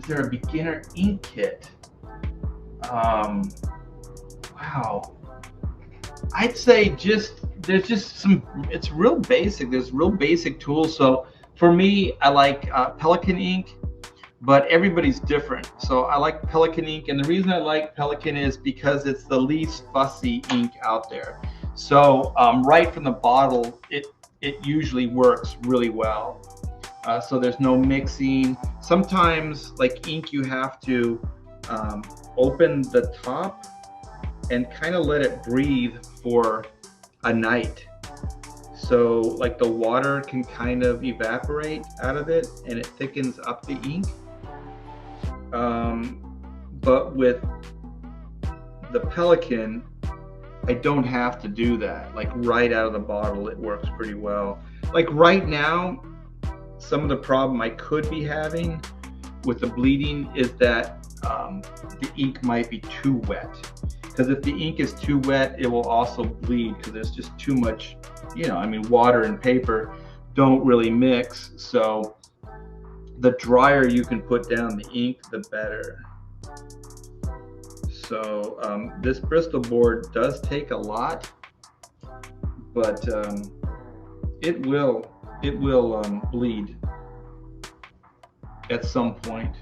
there a beginner ink kit? Wow. I'd say there's just some. It's real basic. There's real basic tools. So for me, I like Pelican ink, but everybody's different. So I like Pelican ink, and the reason I like Pelican is because it's the least fussy ink out there. So right from the bottle, it usually works really well. So there's no mixing. Sometimes, like ink, you have to open the top and kind of let it breathe for a night. So like the water can kind of evaporate out of it and it thickens up the ink. But with the Pelican, I don't have to do that. Like right out of the bottle, it works pretty well. Like right now, some of the problem I could be having with the bleeding is that the ink might be too wet. Because if the ink is too wet, it will also bleed because there's just too much, I mean, water and paper don't really mix. So the drier you can put down the ink, the better. So this Bristol board does take a lot, but it will bleed at some point.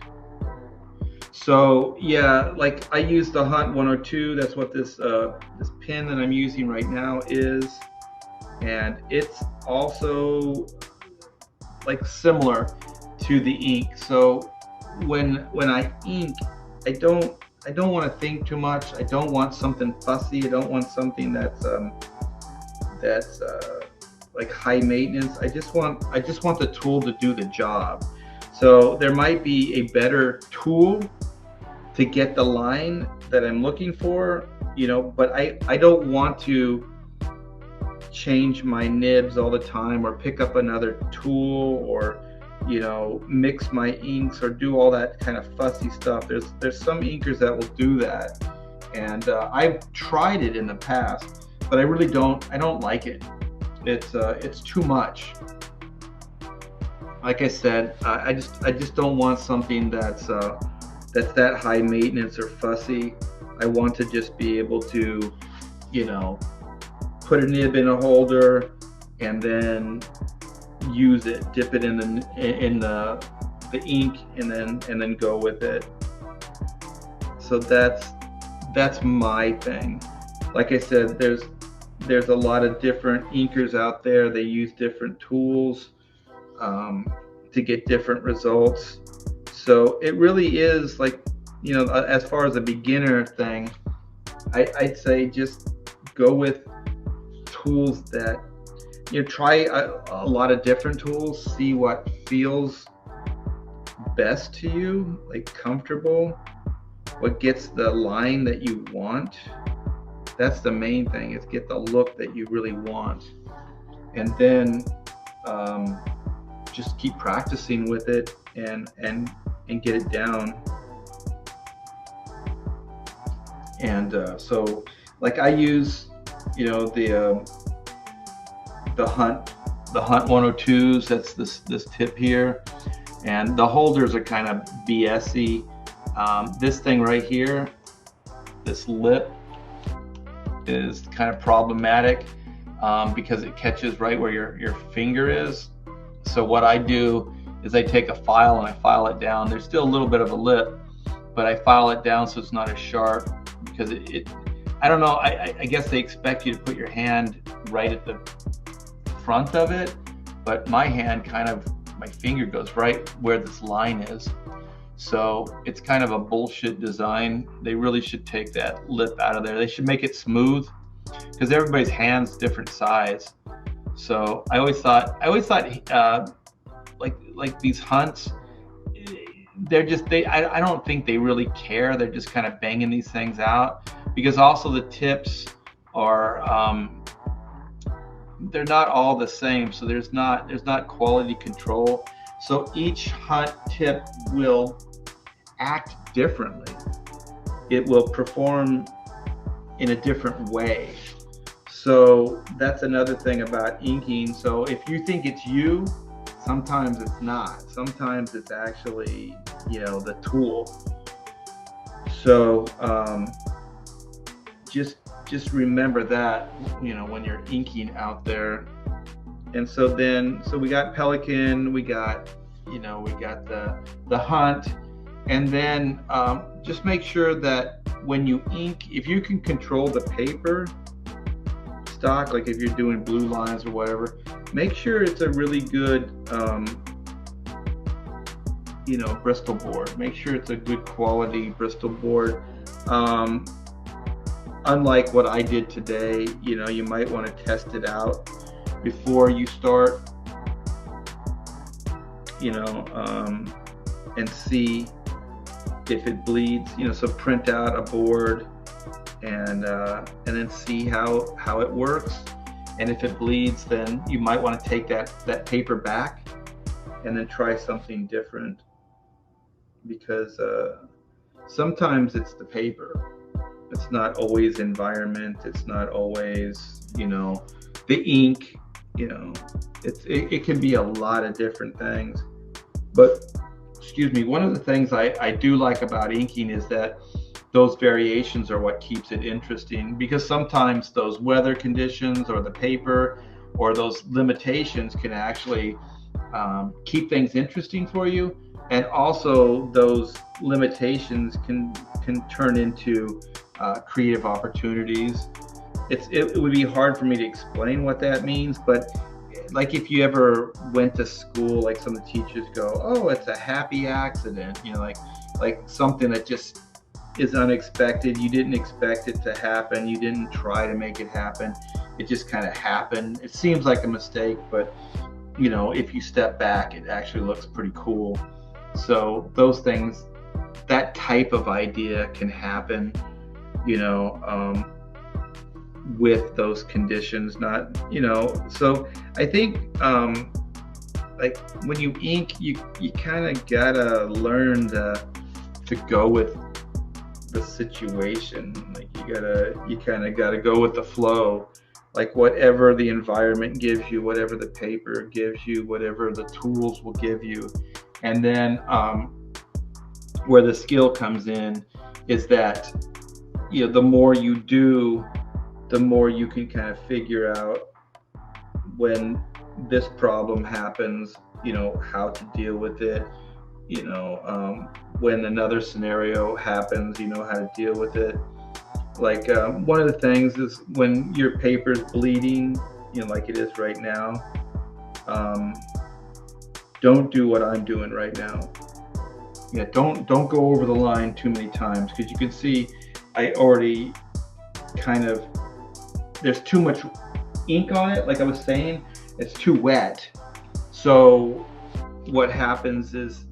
So yeah, like I use the Hunt 102. That's what this pen that I'm using right now is, and it's also like similar to the ink. So when I ink, I don't want to think too much. I don't want something fussy. I don't want something that's like high maintenance. I just want the tool to do the job. So there might be a better tool to get the line that I'm looking for, but I don't want to change my nibs all the time or pick up another tool or mix my inks or do all that kind of fussy stuff. There's some inkers that will do that, and I've tried it in the past, but I really don't like it. It's too much. Like I said, I just don't want something that's that high maintenance or fussy. I want to just be able to, put a nib in a holder and then use it, dip it in the ink, and then go with it. So that's my thing. Like I said, there's a lot of different inkers out there. They use different tools to get different results. So it really is like, as far as a beginner thing, I'd say just go with tools that, try a lot of different tools, see what feels best to you, like comfortable, what gets the line that you want. That's the main thing, is get the look that you really want. And then just keep practicing with it and get it down. And so like I use the Hunt 102s. That's this tip here, and the holders are kind of BSy. This thing right here, this lip, is kind of problematic because it catches right where your finger is. So what I do is I take a file and I file it down. There's still a little bit of a lip, but I file it down so it's not as sharp, because I don't know, I guess they expect you to put your hand right at the front of it, but my finger goes right where this line is. So it's kind of a bullshit design. They really should take that lip out of there. They should make it smooth, because everybody's hand's different size. So I always thought like these Hunts, I don't think they really care. They're just kind of banging these things out, because also the tips are they're not all the same, so there's not quality control. So each Hunt tip will act differently. It will perform in a different way. So that's another thing about inking. So if you think it's you, Sometimes it's not. Sometimes it's actually, the tool. So just remember that, when you're inking out there. And so we got Pelican, we got the Hunt, and then just make sure that when you ink, if you can control the paper stock, like if you're doing blue lines or whatever, make sure it's a really good Bristol board. Make sure it's a good quality Bristol board. Unlike what I did today, you might want to test it out before you start, and see if it bleeds, so print out a board and then see how it works. And if it bleeds, then you might want to take that paper back and then try something different, because sometimes it's the paper. It's not always environment. It's not always, the ink, it can be a lot of different things. But, excuse me, one of the things I do like about inking is that those variations are what keeps it interesting, because sometimes those weather conditions or the paper or those limitations can actually keep things interesting for you. And also those limitations can turn into creative opportunities. It would be hard for me to explain what that means, but like if you ever went to school, like some of the teachers go, oh, it's a happy accident, like something that just is unexpected. You didn't expect it to happen. You didn't try to make it happen. It just kind of happened. It seems like a mistake, but if you step back, it actually looks pretty cool. So those things, that type of idea can happen, with those conditions, not, so I think, like when you ink, you kind of gotta learn to go with the situation. Like you kind of gotta go with the flow, like whatever the environment gives you, whatever the paper gives you, whatever the tools will give you. And then where the skill comes in is that, the more you do, the more you can kind of figure out when this problem happens, how to deal with it, when another scenario happens, how to deal with it. Like one of the things is when your paper's bleeding, like it is right now, don't do what I'm doing right now. Yeah, don't go over the line too many times, because you can see I already kind of, there's too much ink on it. Like I was saying, it's too wet. So what happens is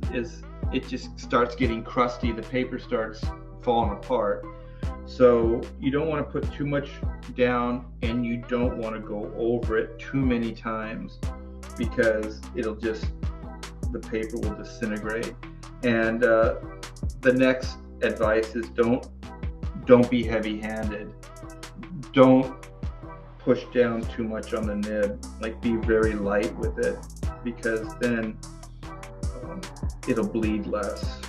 it just starts getting crusty. The paper starts falling apart. So you don't want to put too much down, and you don't want to go over it too many times, because the paper will disintegrate. And the next advice is don't be heavy-handed. Don't push down too much on the nib. Like be very light with it, because then it'll bleed less.